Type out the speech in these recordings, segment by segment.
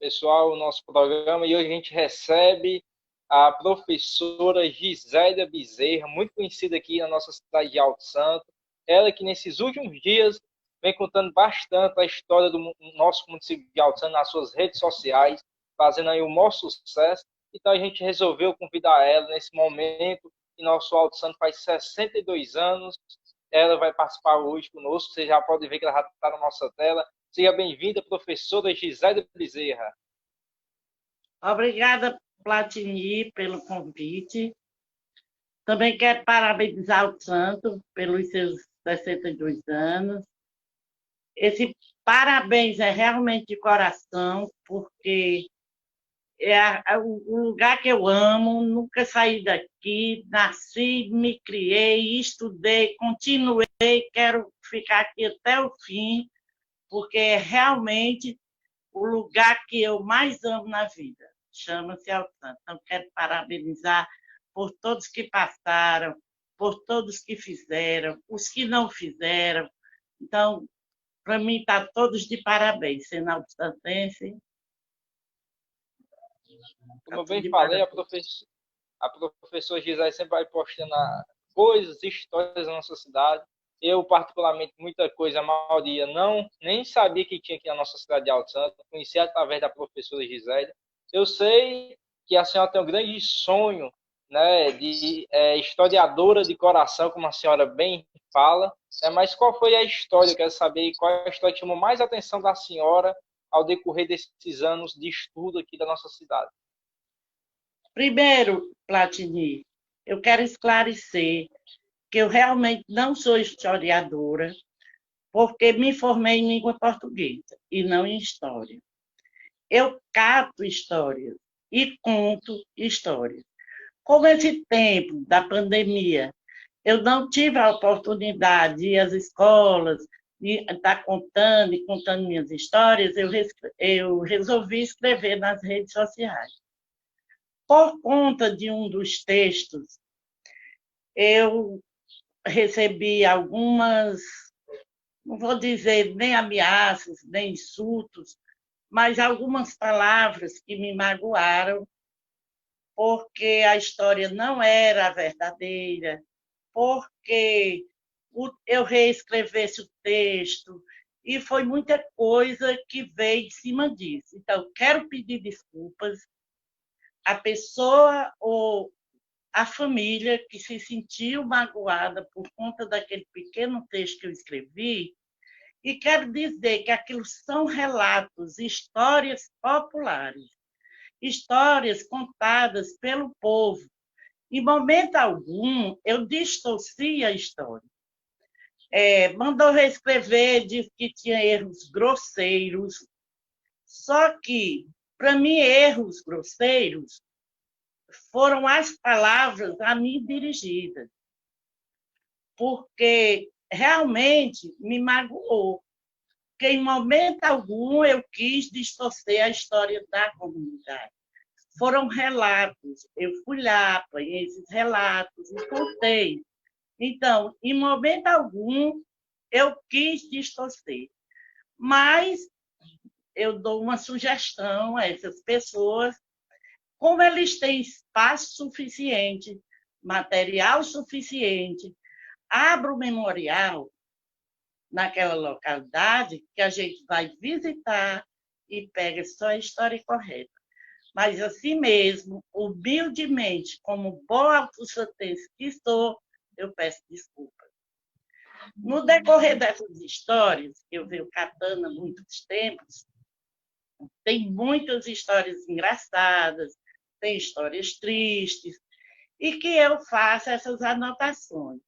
pessoal, o nosso programa, e hoje a gente recebe a professora Gisélia Bezerra, muito conhecida aqui na nossa cidade de Alto Santo. Ela que nesses últimos dias vem contando bastante a história do nosso município de Alto Santo nas suas redes sociais, fazendo aí o maior sucesso. Então a gente resolveu convidar ela nesse momento, que nosso Alto Santo faz 62 anos. Ela vai participar hoje conosco, você já pode ver que ela já está na nossa tela. Seja bem-vinda, professora Gisélia Bezerra. Obrigada, Platini, pelo convite. Também quero parabenizar o Santo pelos seus 62 anos. Esse parabéns é realmente de coração, porque é o lugar que eu amo, nunca saí daqui, nasci, me criei, estudei, continuei, quero ficar aqui até o fim, porque é realmente o lugar que eu mais amo na vida. Chama-se Alto Santo. Então, quero parabenizar por todos que passaram, por todos que fizeram, os que não fizeram. Então, para mim, está todos de parabéns, sendo alto-santense. Como eu bem falei, a professora Gisélia sempre vai postando coisas, histórias da nossa cidade. Eu, particularmente, muita coisa, a maioria nem sabia que tinha aqui na nossa cidade de Alto Santo. Conheci através da professora Gisélia. Eu sei que a senhora tem um grande sonho, né, de historiadora de coração, como a senhora bem fala. Mas qual foi a história? Eu quero saber qual é a história que chamou mais a atenção da senhora ao decorrer desses anos de estudo aqui da nossa cidade. Primeiro, Platini, eu quero esclarecer que eu realmente não sou historiadora, porque me formei em língua portuguesa e não em história. Eu cato histórias e conto histórias. Como esse tempo da pandemia, eu não tive a oportunidade de ir às escolas, de estar contando e contando minhas histórias, eu resolvi escrever nas redes sociais. Por conta de um dos textos, eu recebi algumas, não vou dizer nem ameaças, nem insultos, mas algumas palavras que me magoaram, porque a história não era verdadeira, porque eu reescrevesse o texto, e foi muita coisa que veio em cima disso. Então, quero pedir desculpas à pessoa ou à família que se sentiu magoada por conta daquele pequeno texto que eu escrevi, e quero dizer que aquilo são relatos, histórias populares, histórias contadas pelo povo. Em momento algum, eu distorci a história. Mandou reescrever, disse que tinha erros grosseiros, só que, para mim, erros grosseiros foram as palavras a mim dirigidas, porque realmente me magoou, porque em momento algum eu quis distorcer a história da comunidade. Foram relatos, eu fui lá, apanhei esses relatos e contei. Então, em momento algum, eu quis distorcer. Mas eu dou uma sugestão a essas pessoas, como eles têm espaço suficiente, material suficiente, abra o memorial naquela localidade que a gente vai visitar e pega só a história correta. Mas, assim mesmo, humildemente, como boa alto-santense que sou, eu peço desculpas. No decorrer dessas histórias, que eu venho catando há muitos tempos, tem muitas histórias engraçadas, tem histórias tristes, e que eu faço essas anotações.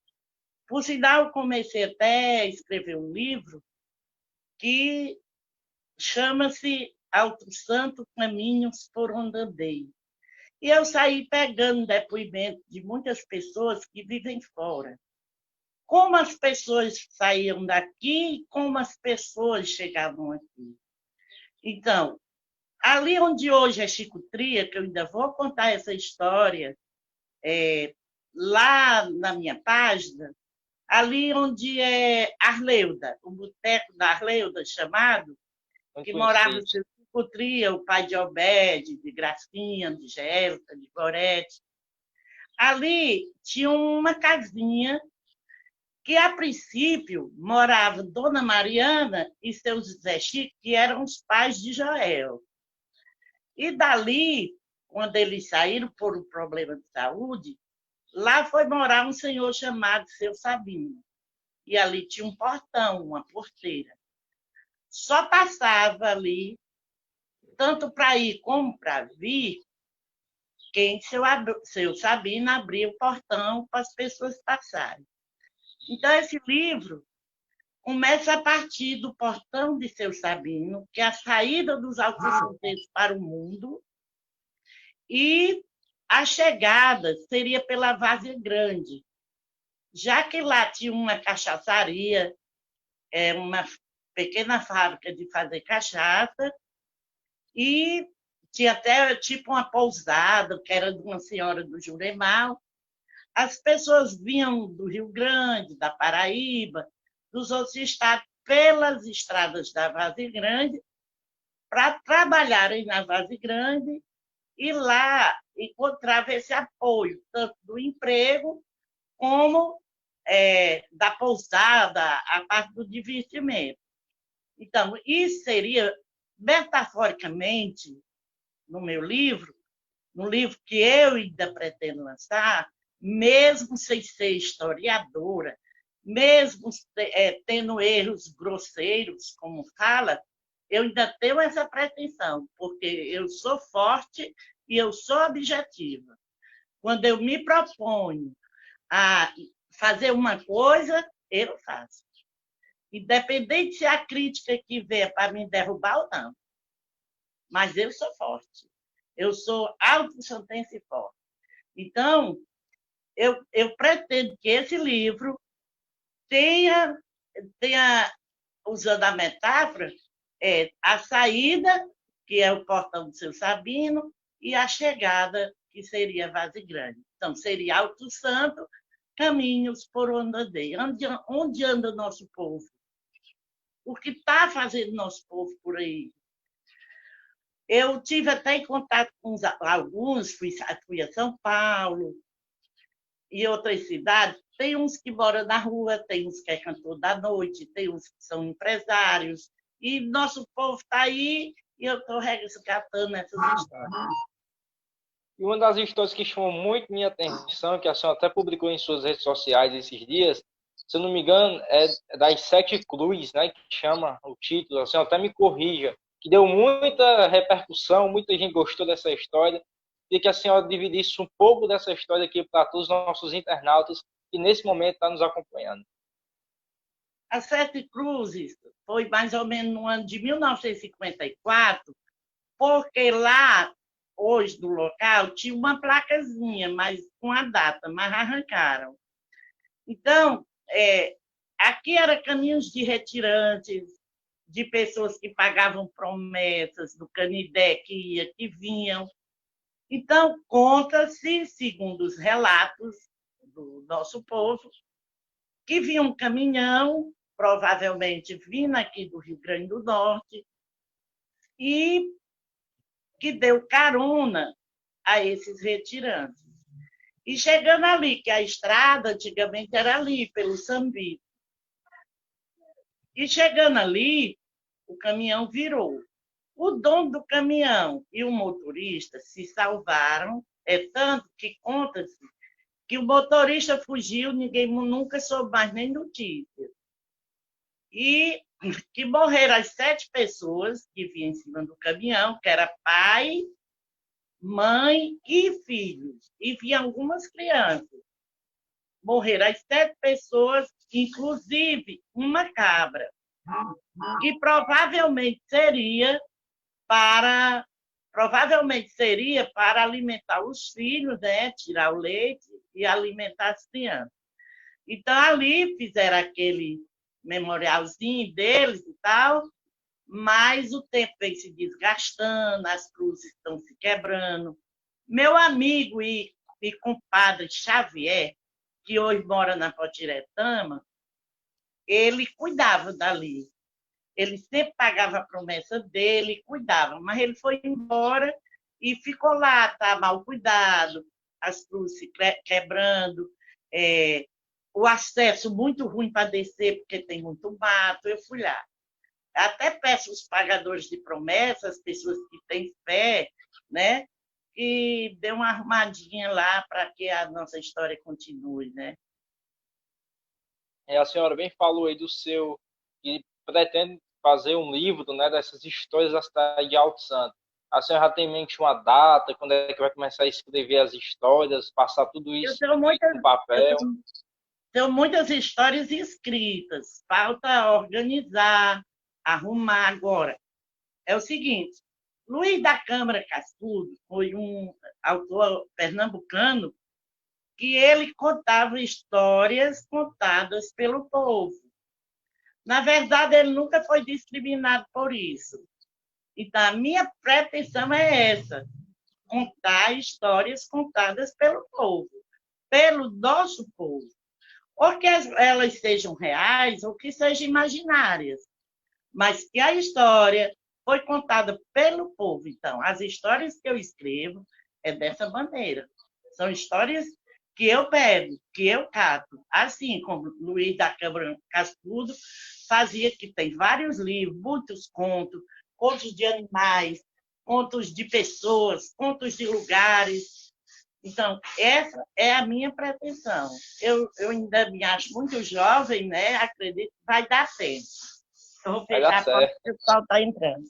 Por sinal, eu comecei até a escrever um livro que chama-se Alto Santo, Caminhos por onde andei. E eu saí pegando depoimento de muitas pessoas que vivem fora. Como as pessoas saíam daqui, como as pessoas chegavam aqui. Então, ali onde hoje é Chico Tria, que eu ainda vou contar essa história, lá na minha página, ali onde é Arleuda, o boteco da Arleuda chamado, que morava Cutria, o pai de Obede, de Gracinha, de Gelta, de Gorete. Ali tinha uma casinha que, a princípio, morava Dona Mariana e seu Zé Chico, que eram os pais de Joel. E dali, quando eles saíram por um problema de saúde, lá foi morar um senhor chamado Seu Sabino. E ali tinha um portão, uma porteira. Só passava ali, tanto para ir como para vir, quem seu Sabino abria o portão para as pessoas passarem. Então, esse livro começa a partir do portão de Seu Sabino, que é a saída dos altos para o mundo, e a chegada seria pela Várzea Grande, já que lá tinha uma cachaçaria, uma pequena fábrica de fazer cachaça, e tinha até tipo uma pousada, que era de uma senhora do Juremar. As pessoas vinham do Rio Grande, da Paraíba, dos outros estados, pelas estradas da Várzea Grande, para trabalharem na Várzea Grande, e lá encontrava esse apoio, tanto do emprego como da pousada, a parte do divertimento. Então, isso seria, metaforicamente, no meu livro, no livro que eu ainda pretendo lançar, mesmo sem ser historiadora, mesmo tendo erros grosseiros, como fala, eu ainda tenho essa pretensão, porque eu sou forte e eu sou objetiva. Quando eu me proponho a fazer uma coisa, eu faço. Independente se a crítica que vier para me derrubar ou não. Mas eu sou forte. Eu sou autossentença e forte. Então, eu pretendo que esse livro tenha usando a metáfora, a saída, que é o portão do Seu Sabino, e a chegada, que seria Várzea Grande. Então, seria Alto Santo, caminhos por onde andei. Onde anda o nosso povo? O que está fazendo nosso povo por aí? Eu tive até em contato com alguns, fui a São Paulo e outras cidades. Tem uns que moram na rua, tem uns que é cantor da noite, tem uns que são empresários. E nosso povo está aí e eu estou resgatando essas histórias. E uma das histórias que chamou muito minha atenção, que a senhora até publicou em suas redes sociais esses dias, se eu não me engano, é das Sete Cruzes, né, que chama o título, a senhora até me corrija, que deu muita repercussão, muita gente gostou dessa história, e que a senhora dividisse um pouco dessa história aqui para todos os nossos internautas que nesse momento estão nos acompanhando. As Sete Cruzes foi mais ou menos no ano de 1954, porque lá, hoje, no local, tinha uma placazinha, mas com a data, mas arrancaram. Então, aqui era caminhos de retirantes, de pessoas que pagavam promessas, do Canidé que ia, que vinham. Então, conta-se, segundo os relatos do nosso povo, que vinha um caminhão, provavelmente vindo aqui do Rio Grande do Norte, e que deu carona a esses retirantes. E chegando ali, que a estrada antigamente era ali, pelo Sambi. E chegando ali, o caminhão virou. O dono do caminhão e o motorista se salvaram, tanto que conta-se que o motorista fugiu, ninguém nunca soube mais nem notícia. E que morreram as 7 pessoas que vinham em cima do caminhão, que era pai, mãe e filhos. E vinham algumas crianças. Morreram as 7 pessoas, inclusive uma cabra, que provavelmente seria para alimentar os filhos, né? Tirar o leite e alimentar as crianças. Então, ali fizeram aquele memorialzinho deles e tal, mas o tempo vem se desgastando, as cruzes estão se quebrando. Meu amigo e compadre Xavier, que hoje mora na Potiretama, ele cuidava dali. Ele sempre pagava a promessa dele, cuidava, mas ele foi embora e ficou lá, tá mal cuidado, as cruzes se quebrando, o acesso muito ruim para descer, porque tem muito mato. Eu fui lá. Até peço aos pagadores de promessas, pessoas que têm fé, né, que dê uma arrumadinha lá para que a nossa história continue, né? A senhora bem falou aí do seu, que pretende fazer um livro, né, dessas histórias da cidade de Alto Santo. A senhora já tem em mente uma data, quando é que vai começar a escrever as histórias, passar tudo Eu isso tenho muitas, no eu papel? tenho muitas histórias escritas, falta organizar, arrumar agora. É o seguinte, Luiz da Câmara Cascudo foi um autor pernambucano que ele contava histórias contadas pelo povo. Na verdade, ele nunca foi discriminado por isso. Então, a minha pretensão é essa: contar histórias contadas pelo povo, pelo nosso povo. Ou que elas sejam reais ou que sejam imaginárias, mas que a história foi contada pelo povo. Então, as histórias que eu escrevo é dessa maneira. São histórias que eu pego, que eu cato. Assim como Luiz da Câmara Cascudo fazia, que tem vários livros, muitos contos, contos de animais, contos de pessoas, contos de lugares. Então, essa é a minha pretensão. Eu ainda me acho muito jovem, né? Acredito que vai dar tempo. Eu vou Vai dar fechar a porta certo. porque o pessoal está entrando.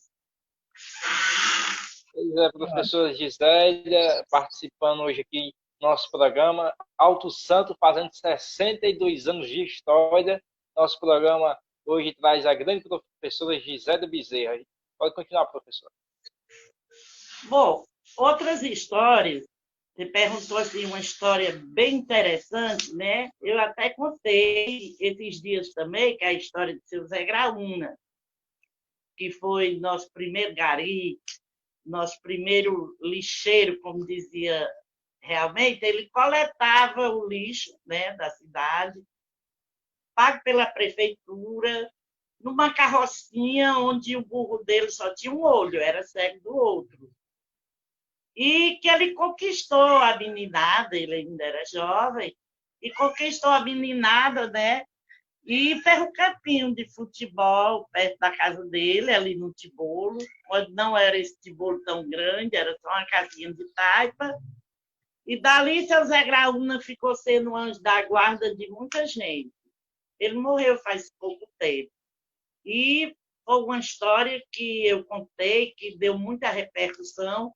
Pois é, professora Gisélia, participando hoje aqui do nosso programa. Alto Santo fazendo 62 anos de história. Nosso programa hoje traz a grande professora Gisélia Bezerra. Pode continuar, professora. Bom, outras histórias. Você perguntou assim, uma história bem interessante, né? Eu até contei esses dias também, que é a história de seu Zé Graúna, que foi nosso primeiro gari, nosso primeiro lixeiro, como dizia realmente. Ele coletava o lixo, né, da cidade, pago pela prefeitura, numa carrocinha onde o burro dele só tinha um olho, era cego do outro. E que ele conquistou a meninada, ele ainda era jovem, e conquistou a meninada, né? E fez um campinho de futebol perto da casa dele, ali no Tibolo, onde não era esse Tibolo tão grande, era só uma casinha de taipa. E dali, seu Zé Graúna ficou sendo um anjo da guarda de muita gente. Ele morreu faz pouco tempo. E foi uma história que eu contei, que deu muita repercussão.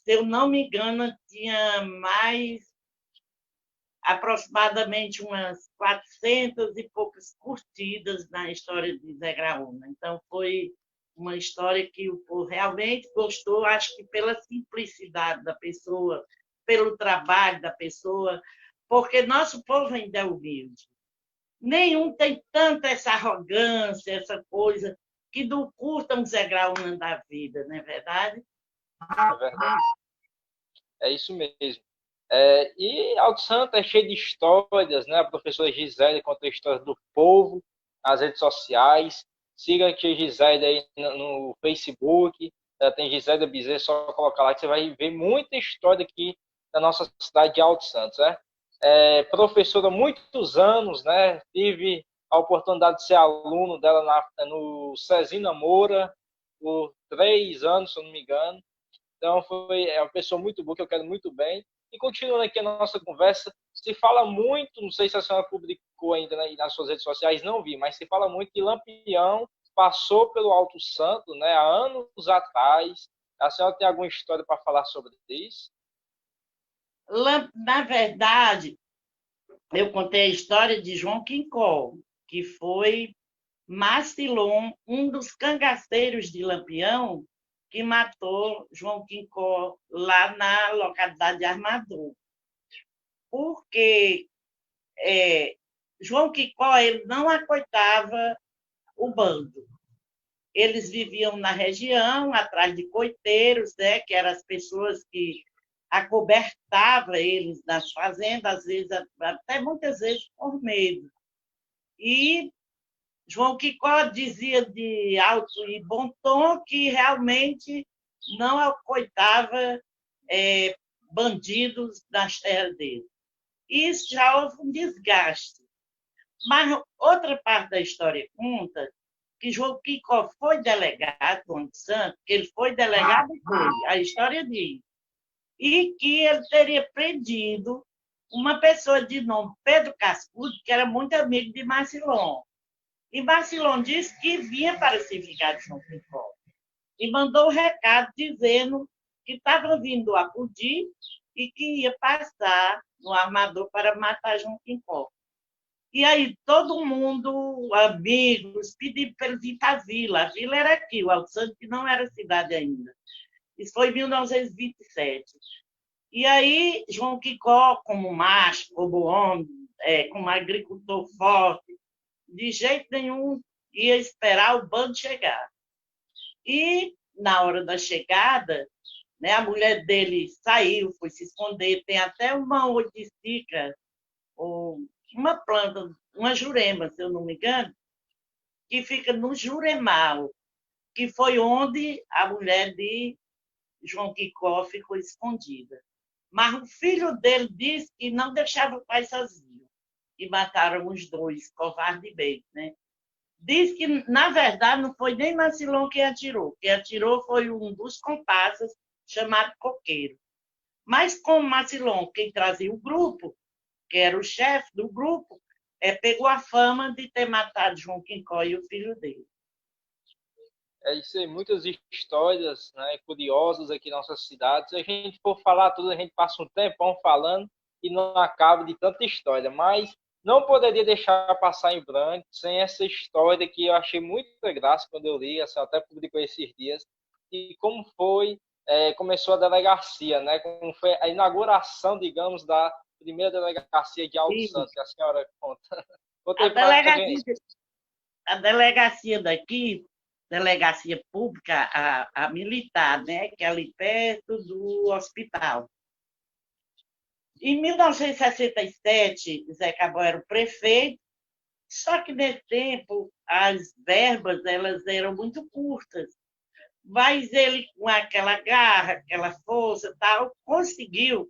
Se eu não me engano, tinha mais aproximadamente umas 400 e poucas curtidas na história de Zé Graúna. Então, foi uma história que o povo realmente gostou, acho que pela simplicidade da pessoa, pelo trabalho da pessoa, porque nosso povo ainda é humilde. Nenhum tem tanta essa arrogância, essa coisa, que não curtam Zé Graúna da vida, não é verdade? É verdade. É isso mesmo. E Alto Santo é cheio de histórias, né? A professora Gisele conta a história do povo nas redes sociais. Siga a tia Gisele aí no Facebook. Tem Gisele Bezerra, só colocar lá que você vai ver muita história aqui da nossa cidade de Alto Santos, né? Professora há muitos anos, né? Tive a oportunidade de ser aluno dela no Cezina Moura por 3 anos, se eu não me engano. Então, é uma pessoa muito boa, que eu quero muito bem. E continuando aqui a nossa conversa, se fala muito, não sei se a senhora publicou ainda nas suas redes sociais, não vi, mas se fala muito que Lampião passou pelo Alto Santo, né, há anos atrás. A senhora tem alguma história para falar sobre isso? Na verdade, eu contei a história de João Quincó, que foi Mastilon, um dos cangaceiros de Lampião, que matou João Quincó lá na localidade de Armador. Porque João Quincó ele não acoitava o bando. Eles viviam na região, atrás de coiteiros, né, que eram as pessoas que acobertavam eles nas fazendas, às vezes, até muitas vezes por medo. E João Quicó dizia de alto e bom tom que realmente não acoitava bandidos nas terras dele. Isso já houve um desgaste. Mas outra parte da história conta que João Quicó foi delegado do Espírito Santo, que ele foi delegado e foi, a história diz, e que ele teria prendido uma pessoa de nome Pedro Cascudo, que era muito amigo de Marcilon. E Marcilon disse que vinha para se vingar de João Quicó. E mandou um recado dizendo que estava vindo acudir e que ia passar no armador para matar João Quicó. E aí todo mundo, amigos, pediram para ele vir para a vila. A vila era aqui, o Alto Santo, que não era cidade ainda. Isso foi em 1927. E aí João Quicó, como macho, como homem, como agricultor forte, de jeito nenhum ia esperar o bando chegar. E, na hora da chegada, né, a mulher dele saiu, foi se esconder. Tem até uma oiticica, ou uma planta, uma jurema, se eu não me engano, que fica no Juremal, que foi onde a mulher de João Quicó ficou escondida. Mas o filho dele disse que não deixava o pai sozinho. E mataram os dois, covardemente, né? Diz que, na verdade, não foi nem Marcilon quem atirou. Quem atirou foi um dos comparsas, chamado Coqueiro. Mas, como Marcilon, quem trazia o grupo, que era o chefe do grupo, pegou a fama de ter matado João Quicó e o filho dele. É isso aí, muitas histórias, né, curiosas aqui em nossas cidades. Se a gente for falar tudo, a gente passa um tempão falando e não acaba de tanta história. Mas não poderia deixar passar em branco sem essa história que eu achei muita graça quando eu li, assim, até publicou esses dias, e como foi, começou a delegacia, né, como foi a inauguração, digamos, da primeira delegacia de Alto Santo, que a senhora conta. Conta A aí pra delegacia, gente. a delegacia daqui, delegacia pública, a militar, né, que é ali perto do hospital. Em 1967, Zé Cabral era o prefeito, só que nesse tempo as verbas elas eram muito curtas. Mas ele, com aquela garra, aquela força tal, conseguiu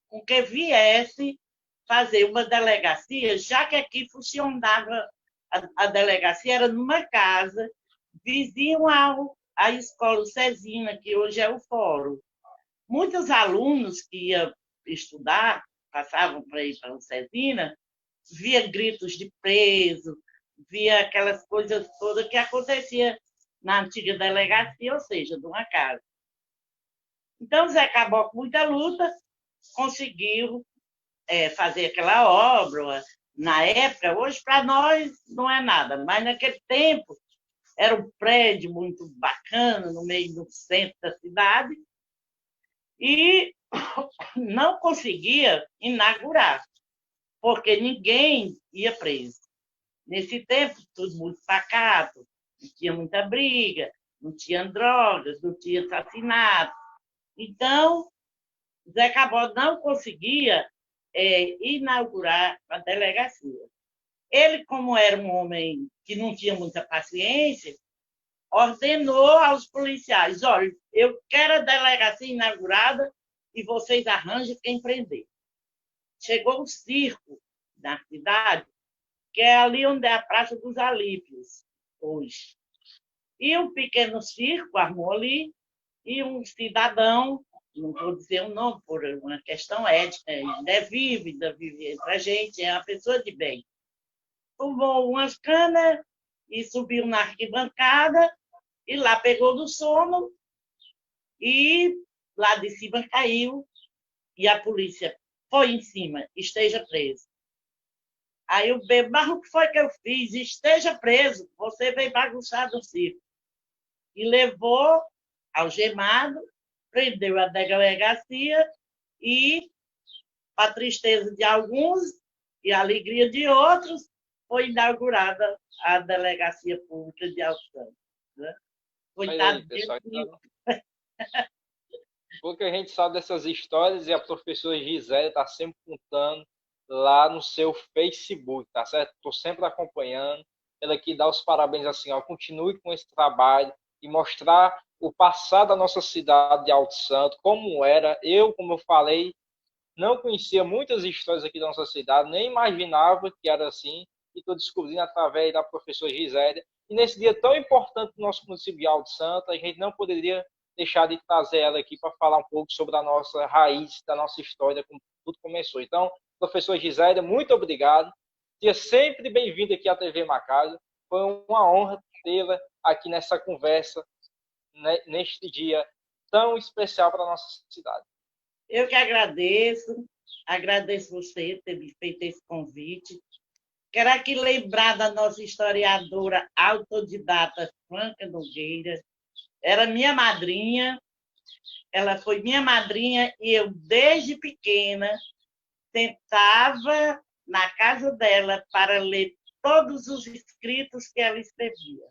com que viesse fazer uma delegacia, já que aqui funcionava a delegacia, era numa casa, vizinho à escola Cesina, que hoje é o Fórum. Muitos alunos que iam estudar, passavam para ir para o Cesina, via gritos de preso, via aquelas coisas todas que acontecia na antiga delegacia, ou seja, de uma casa. Então, Zé Cabral, com muita luta, conseguiu fazer aquela obra. Na época, hoje para nós não é nada, mas naquele tempo era um prédio muito bacana no meio do centro da cidade e não conseguia inaugurar, porque ninguém ia preso. Nesse tempo, tudo muito pacato, não tinha muita briga, não tinha drogas, não tinha assassinato. Então, Zé Cabral não conseguia inaugurar a delegacia. Ele, como era um homem que não tinha muita paciência, ordenou aos policiais: olha, eu quero a delegacia inaugurada e vocês arranjem quem prender. Chegou um circo na cidade, que é ali onde é a Praça dos Alípios, hoje. E um pequeno circo armou ali, e um cidadão, não vou dizer o nome por uma questão ética, ainda é vivo, ainda vive entre a gente, é uma pessoa de bem. Tomou umas canas e subiu na arquibancada, e lá pegou no sono, e lá de cima caiu, e a polícia foi em cima: esteja preso. Aí o bebo: mas o que foi que eu fiz? Esteja preso, você veio bagunçar no circo. E levou algemado, prendeu a delegacia e, para tristeza de alguns e alegria de outros, foi inaugurada a Delegacia Pública de Alto Santo. Né? Olha aí, pessoal. Então, porque a gente sabe dessas histórias e a professora Gisele está sempre contando lá no seu Facebook, tá certo? Estou sempre acompanhando. ela aqui dar os parabéns assim, ó, continue com esse trabalho e mostrar o passado da nossa cidade de Alto Santo, como era. Eu, como eu falei, não conhecia muitas histórias aqui da nossa cidade, nem imaginava que era assim, e estou descobrindo através da professora Gisélia. E nesse dia tão importante do nosso município de Alto Santo, a gente não poderia deixar de trazer ela aqui para falar um pouco sobre a nossa raiz, da nossa história, como tudo começou. Então, professora Gisélia, muito obrigado. Seja sempre bem-vindo aqui à TV Macalho. Foi uma honra tê-la aqui nessa conversa, neste dia tão especial para a nossa cidade. Eu que agradeço você ter me feito esse convite. Quero aqui lembrar da nossa historiadora autodidata Franca Nogueira. Era minha madrinha, ela foi minha madrinha e eu, desde pequena, sentava na casa dela para ler todos os escritos que ela escrevia.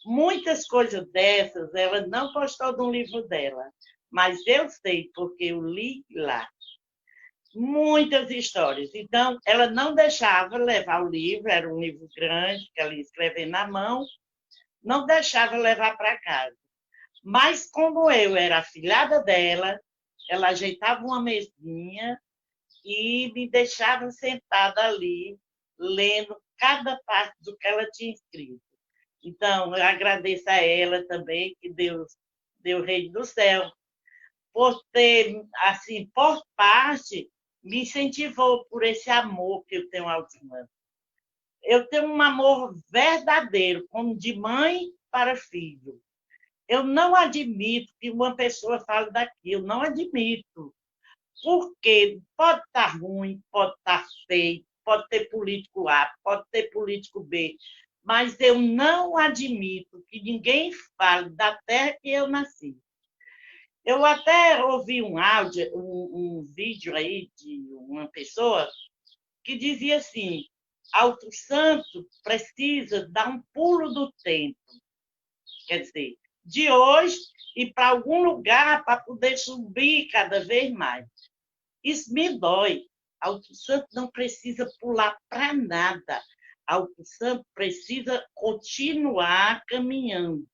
Muitas coisas dessas ela não postou no livro dela, mas eu sei porque eu li lá. Muitas histórias. Então, ela não deixava levar o livro, era um livro grande, que ela ia escrever na mão, não deixava levar para casa. Mas, como eu era afilhada dela, ela ajeitava uma mesinha e me deixava sentada ali, lendo cada parte do que ela tinha escrito. Então, eu agradeço a ela também, que Deus deu o reino do céu, por ter, assim, por parte, me incentivou por esse amor que eu tenho ao Santo. Eu tenho um amor verdadeiro, como de mãe para filho. Eu não admito que uma pessoa fale daquilo, não admito. Porque pode estar ruim, pode estar feio, pode ter político A, pode ter político B, mas eu não admito que ninguém fale da terra que eu nasci. Eu até ouvi um áudio, um vídeo aí de uma pessoa que dizia assim: Alto Santo precisa dar um pulo do tempo. Quer dizer, de hoje e para algum lugar para poder subir cada vez mais. Isso me dói. Alto Santo não precisa pular para nada. Alto Santo precisa continuar caminhando.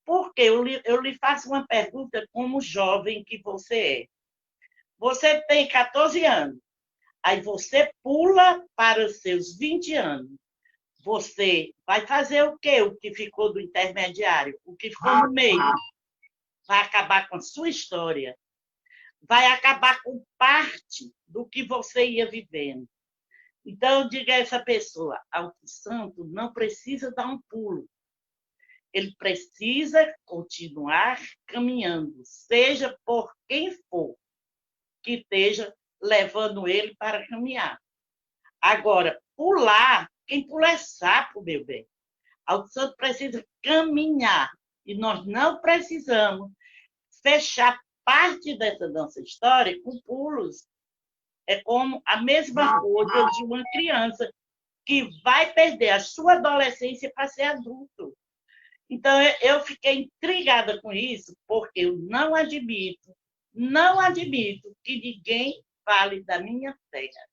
Porque eu lhe faço uma pergunta como jovem que você é. Você tem 14 anos. Aí você pula para os seus 20 anos. Você vai fazer o quê? O que ficou do intermediário? O que ficou no meio? Vai acabar com a sua história. Vai acabar com parte do que você ia vivendo. Então, eu digo a essa pessoa, Alto Santo não precisa dar um pulo. Ele precisa continuar caminhando, seja por quem for que esteja levando ele para caminhar. Agora, pular, quem pula é sapo, meu bem. Alto Santo precisa caminhar. E nós não precisamos fechar parte dessa nossa história com pulos. É como a mesma coisa de uma criança que vai perder a sua adolescência para ser adulto. Então, eu fiquei intrigada com isso, porque eu não admito que ninguém fale da minha terra.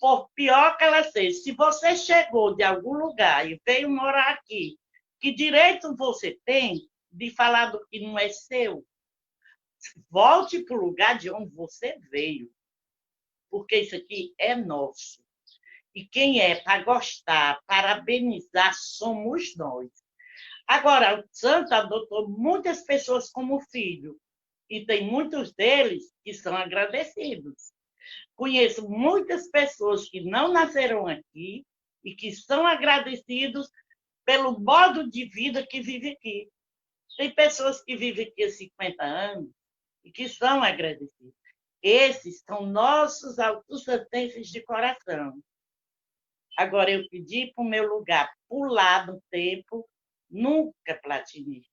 Por pior que ela seja, se você chegou de algum lugar e veio morar aqui, que direito você tem de falar do que não é seu? Volte para o lugar de onde você veio, porque isso aqui é nosso. E quem é para gostar, parabenizar, somos nós. Agora, o Santo adotou muitas pessoas como filho, e tem muitos deles que são agradecidos. Conheço muitas pessoas que não nasceram aqui e que são agradecidos pelo modo de vida que vive aqui. Tem pessoas que vivem aqui há 50 anos e que são agradecidos. Esses são nossos alto-santenses de coração. Agora, eu pedi para o meu lugar pular no tempo, nunca platinei,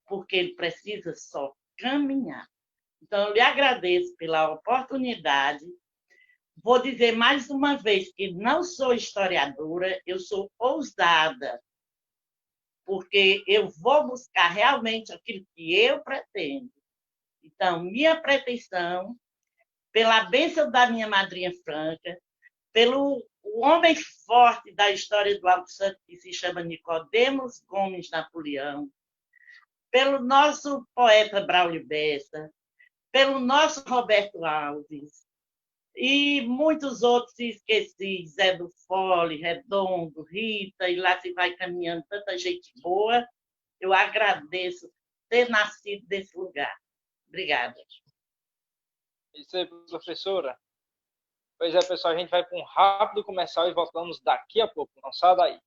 porque ele precisa só caminhar. Então, eu lhe agradeço pela oportunidade. Vou dizer mais uma vez que não sou historiadora, eu sou ousada, porque eu vou buscar realmente aquilo que eu pretendo. Então, minha pretensão, pela bênção da minha madrinha Franca, pelo o homem forte da história do Alto Santo, que se chama Nicodemos Gomes Napoleão, pelo nosso poeta Braulio Bessa, pelo nosso Roberto Alves, e muitos outros se esqueci, Zé do Fole, Redondo, Rita, e lá se vai caminhando tanta gente boa. Eu agradeço ter nascido nesse lugar. Obrigada. Isso aí, professora. Pois é, pessoal, a gente vai para um rápido comercial e voltamos daqui a pouco. Não sai daí.